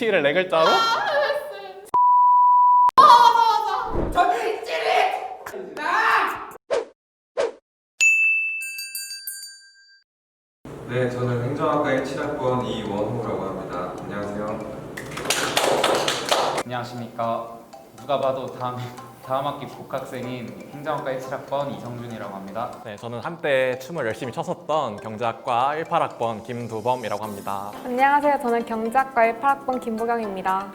T를 네 글자로? 맞아. 전기 찌릿. 네, 저는 행정학과 17학번 이원호라고 합니다. 안녕하세요. 안녕하십니까. 누가 봐도 다음 학기 복학생인 행정학과 17학번 이성준이라고 합니다. 네, 저는 한때 춤을 열심히 췄었던 경제학과 18학번 김두범이라고 합니다. 안녕하세요. 저는 경제학과 18학번 김보경입니다.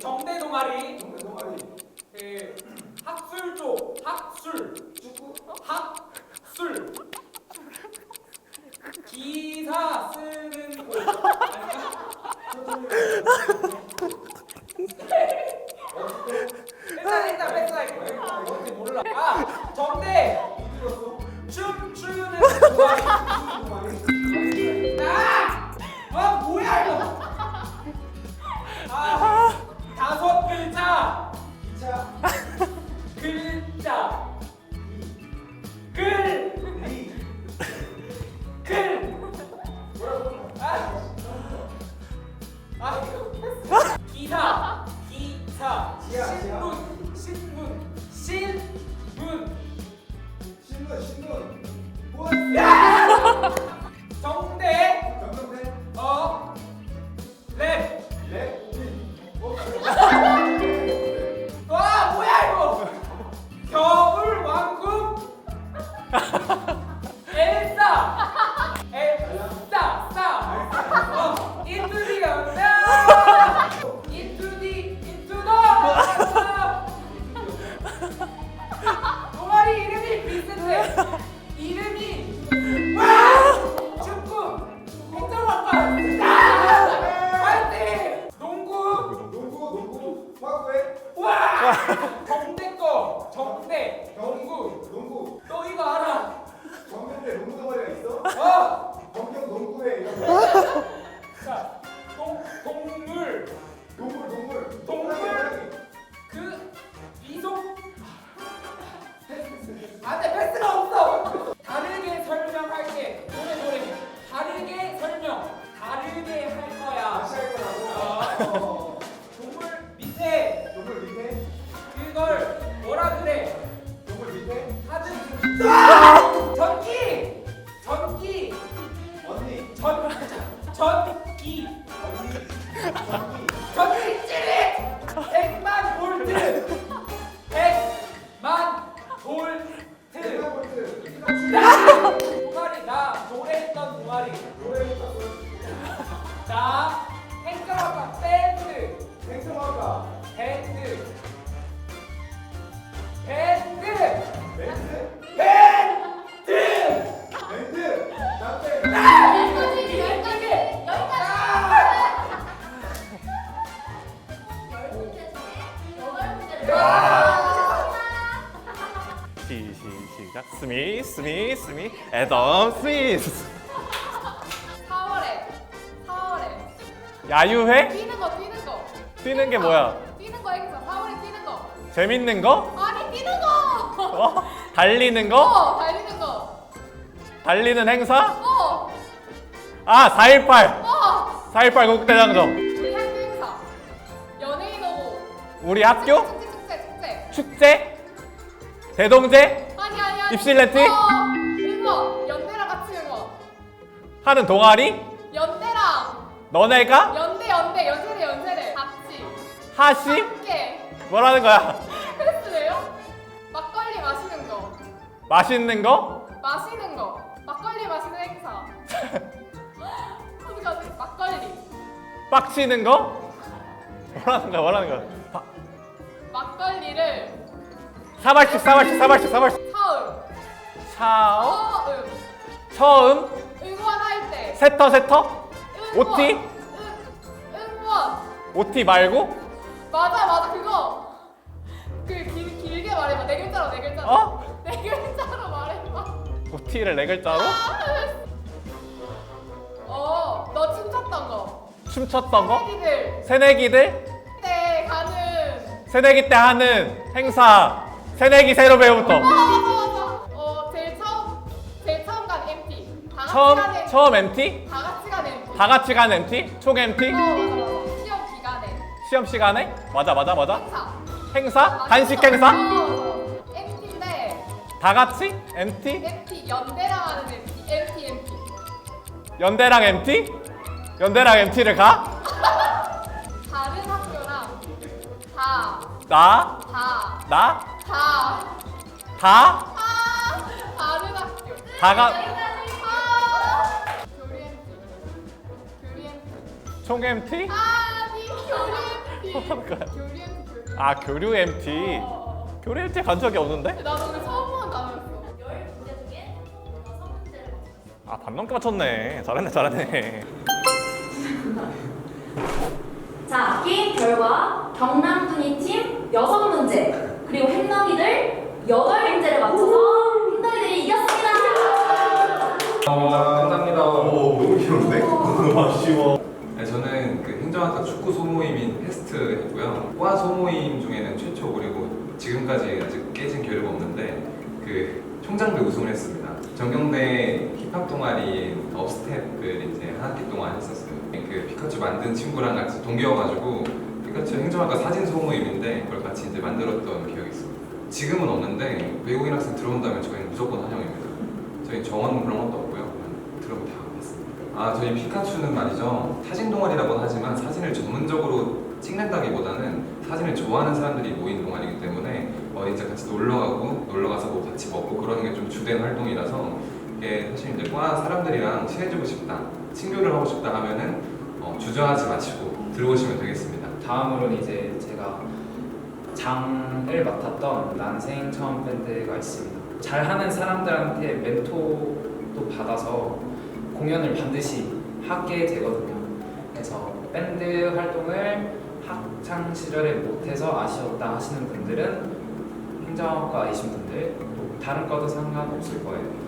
정대 동아리 학술 쪽 학술 기사 쓰는 곳 일단 패스할게. 뭔지 몰라. 정대 춤추는 동아리. 뭐야 이거? 다섯 글자. 글자. 기사. 신문. 정대. 랩. 뭐야 이거? 겨울왕국. 엘사. 동아리 이름이 비슷해. 이름이 축구. 행정학과. 파이팅. 농구. 정대 거. 농구. 너 이거 알아? 정면에 농구 동아리가 있어? 정경 농구회 이런 거. 자, 동물. 그 이속. 안돼, 패스가 없어. 다르게 설명할게. 노래. 다르게 설명. 다르게 할 거야. 다시 할 거라고? 동물 밑에 동물 밑에? 그걸 뭐라 그래? 동물 밑에? 하든. 전기. 언니. 전기 찌릿. 100만 볼트. 100만 볼트. 동아리 나 노래했던 동아리. 자, 행정학과 밴드. 행정학과. 밴드. 시작. 스미스, 애덤 스미스. 4월에 야유회? 뛰는 거. 뛰는 게 뭐야? 뛰는 거 행사. 4월에 뛰는 거. 재밌는 거? 아니 뛰는 거. 달리는 거? 달리는 거. 달리는 행사? 4.18. 4.18 국대장정. 우리 학교 행사. 연예인 오고. 우리 학교? 축제. 축제? 대동제? 아니. 입실레트? 응원. 연대랑 같이 응원. 하는 동아리? 연대랑 너네가? 연세대 같이. 하시? 함께. 뭐라는 거야? 패스래요? 막걸리 마시는 거. 맛있는 거? 막걸리 마시는 행사. 어디가지? 막걸리. 빡치는 거? 뭐라는 거야? 막걸리를 사발식. 처음. 처음? 응원할 때. 세터? 응원. OT? 응원. OT 말고? 맞아 그거. 길게 빨리 말해봐. 네 글자로 네 글자로. 어? 네 글자로 말해봐. OT를 네 글자로? 너 춤췄던 거. 춤췄던 거? 애기들 새내기들? 때 가는. 새내기 때 하는 행사. 새내기 새로 배우부터. 맞아. 제일 처음 간 MT. 다 같이 간 MT. 처음 MT? 다 같이 간 MT. 다 같이 간 MT? 총 MT? 맞아. 시험 기간에. 시험 시간에? 맞아. 행사. 행사? 간식 행사? MT인데 다 같이? MT? MT 연대랑 하는 MT. 연대랑 MT? 연대랑 MT를 가? 다른 학교랑 다. 나? 다? 다른 학교. 다가 교리 MT. 총 MT? 아니 교리 뭐야? MT. 교리 MT. 아 교류 MT. 교류 MT 간 적이 없는데? 나도 오늘 처음 보는 단어였어. 아 반 넘게 맞췄네. 잘했네. 자, 게임 결과 경남tun이 팀 6문제 그리고 햄덕이들 8문제를 맞춰서 햄덕이들이 이겼습니다. 감사합니다. 너무 귀여운데? 아쉬워. 네, 저는 그 행정학과 축구 소모임인 페스트 했고요. 과 소모임 중에는 최초 그리고 지금까지 아직 깨진 기회가 없는데 그 총장배 우승을 했습니다. 전경대 힙합 동아리인 업스텝을 이제 한 학기 동안 했었어요. 그 피카츄 만든 친구랑 같이 동기여가지고 피카츄 행정학과 사진 소모임인데 그걸 같이 이제 만들었던 기억이 있습니다. 지금은 없는데 외국인 학생 들어온다면 저희는 무조건 환영입니다. 저희 정원 그런 것도 없고요. 들어오면 다 봤습니다. 아 저희 피카츄는 말이죠. 사진 동아리라고는 하지만 사진을 전문적으로 찍는다기보다는 사진을 좋아하는 사람들이 모인 동아리이기 때문에 이제 같이 놀러가서 뭐 같이 먹고 그러는 게 좀 주된 활동이라서 이게 사실 이제 과 사람들이랑 친해지고 싶다, 친교를 하고 싶다 하면은 주저하지 마시고 들어오시면 되겠습니다. 다음으로는 이제 제가 장을 맡았던 난생 처음 밴드가 있습니다. 잘하는 사람들한테 멘토도 받아서 공연을 반드시 하게 되거든요. 그래서 밴드 활동을 학창 시절에 못해서 아쉬웠다 하시는 분들은 행정학과이신 분들 또 다른 과도 상관없을 거예요.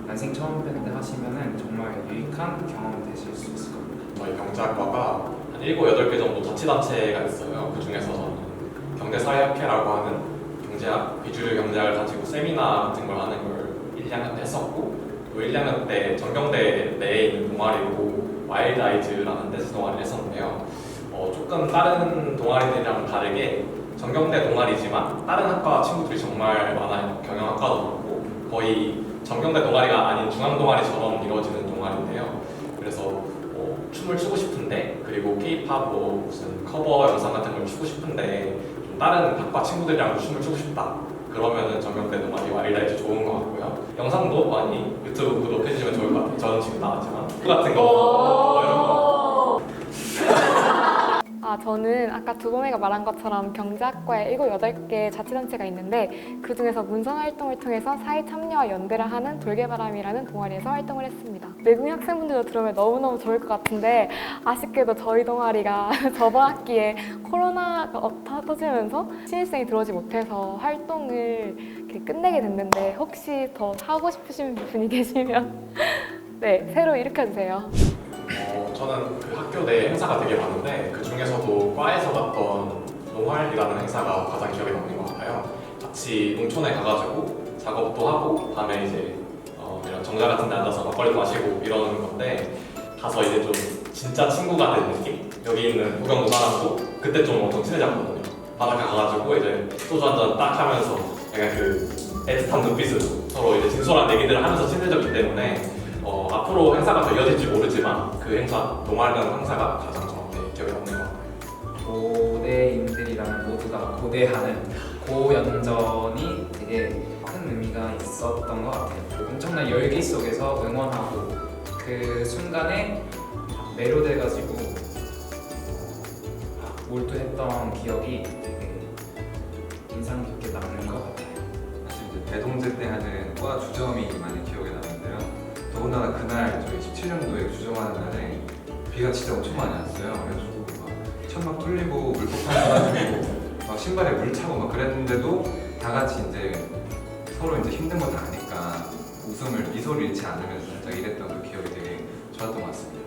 난생 처음 밴드 하시면은 정말 유익한 경험 되실 수 있을 겁니다. 저희 경제학과가 한 7, 8개 정도 자치단체가 있어요. 그 중에서 저는 경제사회학회라고 하는 경제학, 비주류 경제학을 가지고 세미나 같은 걸 하는 걸 1, 2학년 때 했었고 또 1, 2학년 때 전경대 내에 있는 동아리로 와일드 아이즈라는 댄스 동아리를 했었는데요. 조금 다른 동아리들이랑 다르게 전경대 동아리지만 다른 학과 친구들이 정말 많아요. 경영학과도 그렇고 거의 전경대 동아리가 아닌 중앙 동아리처럼 이루어지는 동아리인데요. 그래서 춤을 추고 싶은데 그리고 K-팝 무슨 커버 영상 같은 걸 추고 싶은데 좀 다른 학과 친구들이랑 춤을 추고 싶다. 그러면은 전경대 동아리 와일드아이즈 좋은 것 같고요. 영상도 많이 유튜브 구독해주시면 좋을 것 같아요. 저는 지금 나왔지만 같은 거 이런 거. 저는 아까 두범이가 말한 것처럼 경제학과에 7, 8개 자치단체가 있는데 그 중에서 문성활동을 통해서 사회 참여와 연대를 하는 돌개바람이라는 동아리에서 활동을 했습니다. 외국인 학생분들도 들으면 너무너무 좋을 것 같은데 아쉽게도 저희 동아리가 저번 학기에 코로나가 터지면서 신입생이 들어오지 못해서 활동을 이렇게 끝내게 됐는데 혹시 더 하고 싶으신 분이 계시면 네, 새로 일으켜주세요. 저는 그 학교 내 행사가 되게 많은데 그 중에서도 과에서 갔던 농활이라는 행사가 가장 기억에 남는 것 같아요. 같이 농촌에 가가지고 작업도 하고 밤에 이제 이런 정자 같은 데 앉아서 막걸리도 마시고 이러는 건데 가서 이제 좀 진짜 친구가 된 느낌? 여기 있는 구경도 사람도 그때 좀 엄청 친해졌거든요. 바닷가 가가지고 이제 소주 한잔 딱 하면서 약간 그 애틋한 눈빛으로 서로 이제 진솔한 얘기들을 하면서 친해졌기 때문에 앞으로 행사가 더 이어질지 모르지만 그 행사, 동아리라는 행사가 가장 저한테 기억에 남는 것 같아요. 고대인들이라는 모두가 고대하는 고연전이 되게 큰 의미가 있었던 것 같아요. 엄청난 열기 속에서 응원하고 그 순간에 매료돼가지고 몰두했던 기억이 되게 인상 깊게 남는 것 같아요. 사실 이제 대동제 때 하는 과 주점이 많이 기억에 남는데요. 더군다나 그날 저희 17년도에 주점하는 날에 비가 진짜 엄청 많이 왔어요. 그래가지고 막 천막 뚫리고 물폭탄 쏴가지고 막 신발에 물 차고 막 그랬는데도 다 같이 이제 서로 이제 힘든 거 다 아니까 웃음을 미소를 잃지 않으면서 살짝 일했던 그 기억이 되게 좋았던 것 같습니다.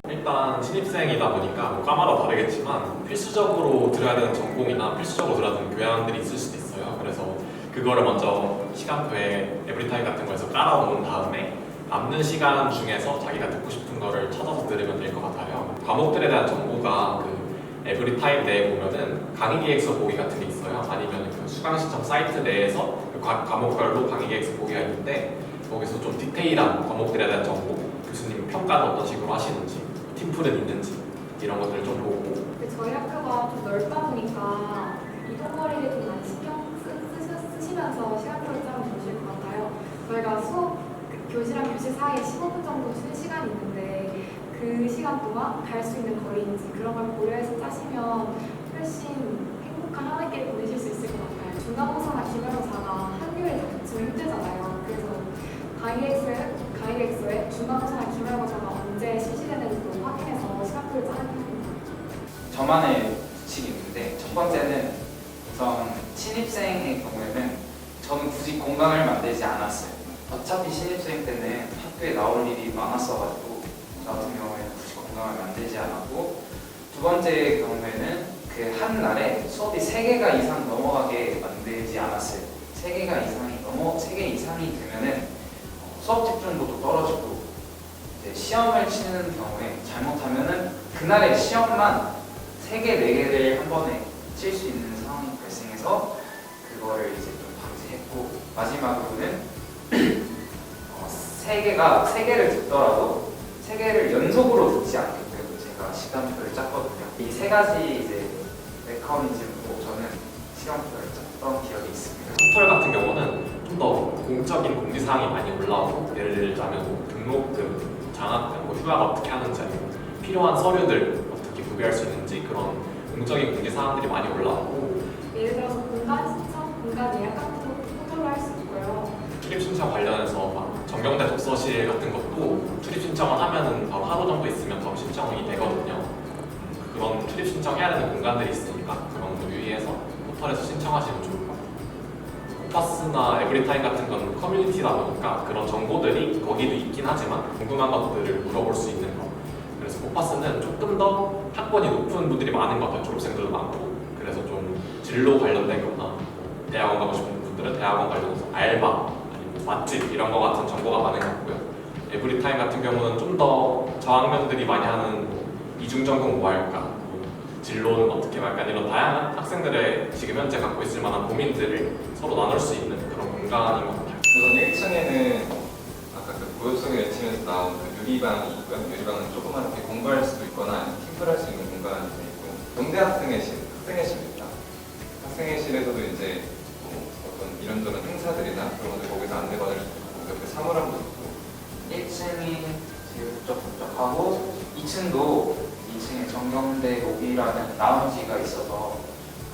일단 신입생이다 보니까 뭐 과마다 다르겠지만 필수적으로 들어야 되는 전공이나 필수적으로 들어야 되는 교양들이 있을 수도 있어요. 그래서 그거를 먼저 시간표에 에브리타임 같은 거에서 깔아놓은 다음에 남는 시간 중에서 자기가 듣고 싶은 거를 찾아서 들으면 될 것 같아요. 과목들에 대한 정보가 그 에브리타임 내에 보면은 강의 기획서 보기 같은 게 있어요. 아니면 그 수강 신청 사이트 내에서 그 과목별로 강의 기획서 보기가 있는데 거기서 좀 디테일한 과목들에 대한 정보, 교수님 평가는 어떤 식으로 하시는지, 팀플은 있는지 이런 것들을 좀 보고. 근데 저희 학교가 좀 넓다 보니까 이동거리를 좀 많이 신경 쓰시면서 시간표를 짜면 좋으실 것 같아요. 저희가 수업 교실랑 교실 사이에 15분 정도 쉬는 시간이 있는데 그 시간 동안 갈 수 있는 거리인지 그런 걸 고려해서 짜시면 훨씬 행복한 한 학기를 보내실 수 있을 것 같아요. 중간고사나 기말고사가 학교에 다 붙이면 힘들잖아요. 그래서 강의계획서에 중간고사나 기말고사가 언제 실시되는지도 확인해서 시간표를 짜는 편입니다. 저만의 규칙이 있는데 첫 번째는 우선 신입생의 경우에는 저는 굳이 공강을 만들지 않았어요. 어차피 신입생 때는 학교에 나올 일이 많았어가지고 저 같은 경우에는 굳이 공강을 만들지 않았고, 두 번째 경우에는 그 한 날에 수업이 3개가 이상 넘어가게 만들지 않았어요. 3개 이상이 되면은 수업 집중도도 떨어지고 이제 시험을 치는 경우에 잘못하면은 그날의 시험만 3개, 4개를 한 번에 칠 수 있는 상황이 발생해서 그거를 이제 좀 방지했고, 마지막으로는 3개를 듣더라도 3개를 연속으로 듣지 않게끔 제가 시간표를 짰거든요. 이 3가지 이제 메커니즘으로 저는 시간표를 짰던 기억이 있습니다. 포털 같은 경우는 좀 더 공적인 공지사항이 많이 올라오고, 예를 들자면 뭐 등록금, 장학금, 뭐 휴학 어떻게 하는지, 아니면 필요한 서류들 어떻게 구비할 수 있는지 그런 공적인 공지사항들이 많이 올라오고, 예를 들어서 공간 신청, 공간 예약 같은 것도 포털로 할 수 있고요. 출입 신청 관련해서 막 정경대 독서실 같은 것도 출입 신청을 하면은 바로 하루 정도 있으면 바로 신청이 되거든요. 그런 출입 신청해야 되는 공간들이 있으니까 그런 거 유의해서 포털에서 신청하시면 좋을 것 같아요. 코파스나 에브리타임 같은 건 커뮤니티다 보니까 그런 정보들이 거기도 있긴 하지만 궁금한 것들을 물어볼 수 있는 거. 그래서 코파스는 조금 더 학번이 높은 분들이 많은 것 같아요. 졸업생들도 많고. 그래서 좀 진로 관련된 거나 대학원 가고 싶은 분들은 대학원 관련해서 알바, 아니면 맛집 이런 거 같은 정보가 많은 것 같고요. 에브리타임 같은 경우는 좀 더 저학년들이 많이 하는 뭐 이중전공 뭐 할까, 뭐 진로는 어떻게 할까, 이런 다양한 학생들의 지금 현재 갖고 있을 만한 고민들을 서로 나눌 수 있는 그런 공간인 것 같아요. 우선 1층에는 아까 그 고요 속에 외치면서 나온 그 유리방이 있고요. 유리방은 조그맣게 공부할 수도 있거나 팀플 할 수 있는 공간이 있고, 동대 학생회실입니다. 학생회실에서도 이제 뭐 어떤 이런저런 행사들이나 그런 것들 거기서 안내받을 수 있고, 옆에 사물함도 있고. 1층이 제일 북적북적하고 2층도 2층에 정경대 로비라는 라운지가 있어서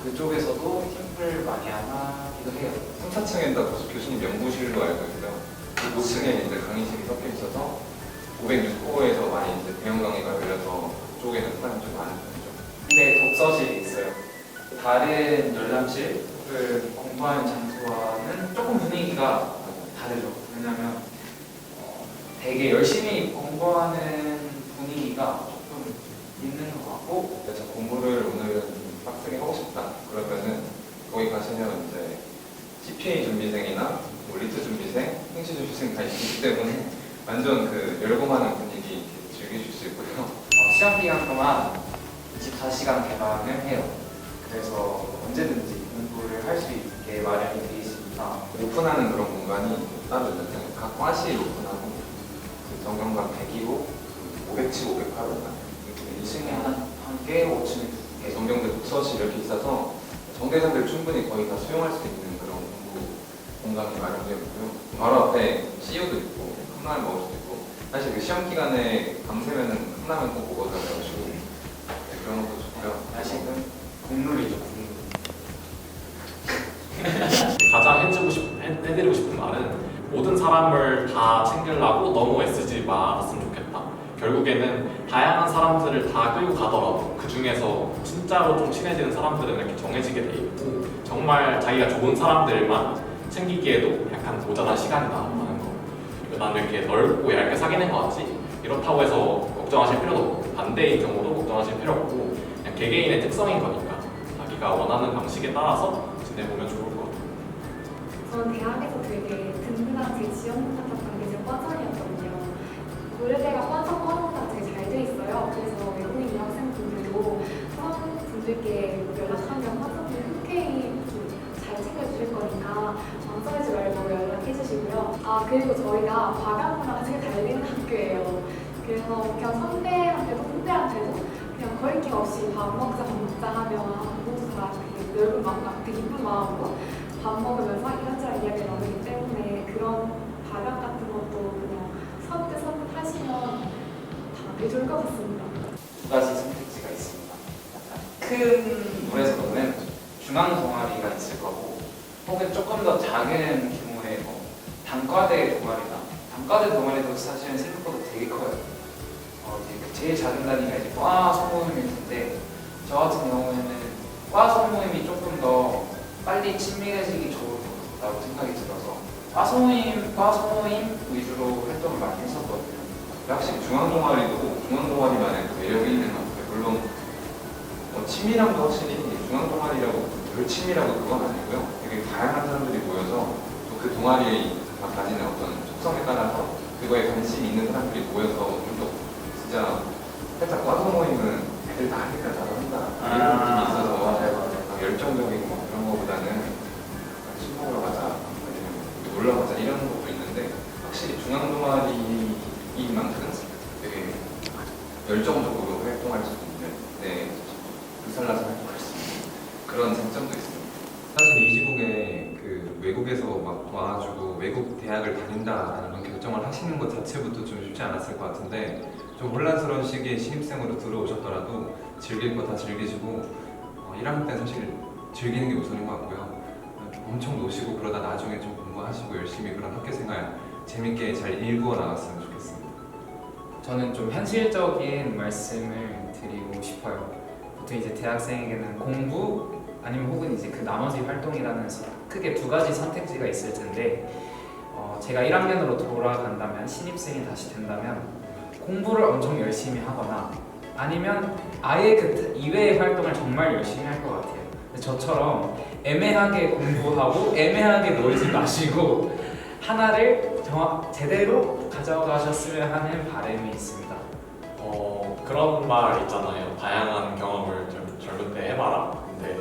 그쪽에서도 팀플 많이 하기도 해요. 3, 4층에는 다 교수님 연구실로 알고 있고요. 5층에 이제 강의실이 섞여 있어서 506호에서 많이 이제 대형 강의가 열려서 그쪽에는 사람이 좀 많은 편이죠. 근데 독서실이 있어요. 다른 열람실을 공부하는 장소와는 조금 분위기가 다르죠. 왜냐면 되게 열심히 공부하는 분위기가 조금 있는 것 같고, 그래서 공부를 오늘은 좀 빡세게 하고 싶다. 그러면은 거기 가시면 이제 CPA 준비생이나 뭐 리트 준비생, 행시 준비생 다 있기 때문에 완전 그 열고 많은 분위기 즐기실 수 있고요. 시험 기간 동안 24시간 개방을 해요. 그래서 언제든지 공부를 할 수 있게 마련이 되어 있습니다. 오픈하는 그런 공간이 따로 있는데 각 과시 오픈하고 그 정경관 102호, 507, 508호나 2층에 한 개, 5층에 2개. 정경대 독서실 이렇게 있어서 정대생들 충분히 거의 다 수용할 수 있는 그런 공부 공간이 마련되어 있고요. 바로 앞에 CU도 있고 컵라면 먹을 수도 있고, 사실 그 시험 기간에 밤새면은 컵라면 꼭 먹어줘가지고 그런 것도 좋고요. 야식은 국룰이죠. 가장 해드리고 싶은 말은 모든 사람을 다 챙기려고 너무 애쓰지 말았으면 좋겠다. 결국에는 다양한 사람들을 다 끌고 가더라도 그 중에서 진짜로 좀 친해지는 사람들은 이렇게 정해지게 돼 있고 정말 자기가 좋은 사람들만 챙기기에도 약간 모자란 시간이다 하는 거. 나는 이렇게 넓고 얇게 사귀는 거 같지 이렇다고 해서 걱정하실 필요도 없고 반대인 경우도 걱정하실 필요 없고 그냥 개개인의 특성인 거니까 자기가 원하는 방식에 따라서 지내보면 좋을 것 같아요. 저는 대학에서 되게 든든한 제 지원 같았던 게 제 과전이었거든요. 의대가 과전과가 되게 잘 돼 있어요. 그래서 외국인 유학생분들도 사람분들께 연락하면 과전을 흔쾌히 잘 챙겨주실 거니까 망설이지 말고 연락해 주시고요. 아 그리고 저희가 과학 문화가 되게 잘 되는 학교예요. 그래서 그냥 선배한테도 후배한테도 그냥 거리낌 없이 밥 먹자 하면 모두 다 되게 넓은 마음, 되게 이쁜 마음으로 밥 먹으면서 이런저런 이야기를 나누기 때문에 그런 밥약 같은 것도 그냥 선뜻 하시면 다 좋을 것 같습니다. 두 가지 선택지가 있습니다. 큰 물에서는 중앙 동아리가 있을 거고 혹은 조금 더 작은 규모의 뭐 단과대 동아리나 단과대 동아리도 사실은 생각보다 되게 커요. 이제 제일 작은 단위가 이제 과 소모임일 텐데 저 같은 경우에는 과 소모임이 조금 더 빨리 친밀해지기 좋을 것 같다고 생각이 들어서 과 소모임 위주로 활동을 많이 했었거든요. 확실히 중앙 동아리만의 그 매력이 있는 것 같아요. 물론 친밀함도 확실히 중앙 동아리라고 별 친밀하고 그건 아니고요. 되게 다양한 사람들이 모여서 또 그 동아리가 가지는 어떤 속성에 따라서 그거에 관심이 있는 사람들이 모여서 좀 더 진짜 살짝 과소 모임은 애들 다 하니까 나도 한다 이런 느낌이 있어서 막 열정적이고 막 그런 거보다는 술 먹으러 가자 아니면 놀러 가자 이런 것도 있는데 확실히 중앙 동아리만큼은 되게 열정적으로 활동할 수 있는 불살라서 활동할 수 있는 그런 장점도 있습니다. 사실 이 시국에 그 외국에서 막 와가지고 외국 대학을 다닌다라는 그런 결정을 하시는 것 자체부터 좀 쉽지 않았을 것 같은데 좀 혼란스러운 시기에 신입생으로 들어오셨더라도 즐길 거 다 즐기시고 1학년 때 사실 즐기는 게 우선인 것 같고요. 엄청 노시고 그러다 나중에 좀 공부하시고 열심히 그런 학교 생활 재밌게 잘 일구어 나갔으면 좋겠습니다. 저는 좀 현실적인 말씀을 드리고 싶어요. 보통 이제 대학생에게는 공부 아니면 혹은 이제 그 나머지 활동이라는 크게 두 가지 선택지가 있을 텐데 제가 1학년으로 돌아간다면 신입생이 다시 된다면 공부를 엄청 열심히 하거나 아니면 아예 그 이외의 활동을 정말 열심히 할 것 같아요. 저처럼 애매하게 공부하고 애매하게 놀지 마시고 하나를 제대로 가져가셨으면 하는 바람이 있습니다. 그런 말 있잖아요. 다양한 경험을 젊은 때 해봐라. 근데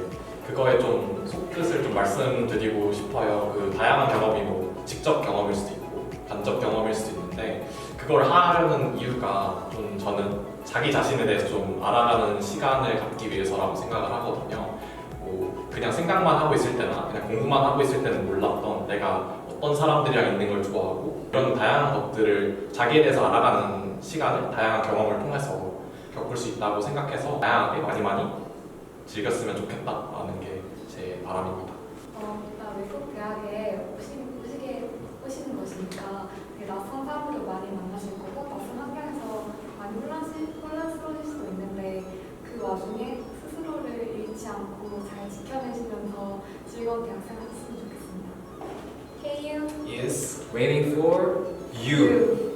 그거에 좀 속뜻을 좀 말씀드리고 싶어요. 그 다양한 경험이 뭐 직접 경험일 수도 있고 간접 경험일 수도 있는데 그걸 하려는 이유가 좀 저는 자기 자신에 대해서 좀 알아가는 시간을 갖기 위해서라고 생각을 하거든요. 뭐 그냥 생각만 하고 있을 때나 그냥 공부만 하고 있을 때는 몰랐던 내가 어떤 사람들이랑 있는 걸 좋아하고 이런 다양한 것들을 자기에 대해서 알아가는 시간을 다양한 경험을 통해서 겪을 수 있다고 생각해서 다양하게 많이 즐겼으면 좋겠다라는 게 제 바람입니다. 일단 외국 대학에 오시는 것이니까 되게 낯선 사람들 많이 만나실 거고 낯선 환경에서 많이 혼란스러우실 수도 있는데 그 와중에 스스로를 잃지 않고 잘 지켜내시면서 즐거운 대학생 하셨으면 좋겠습니다. KU Yes. Waiting for You.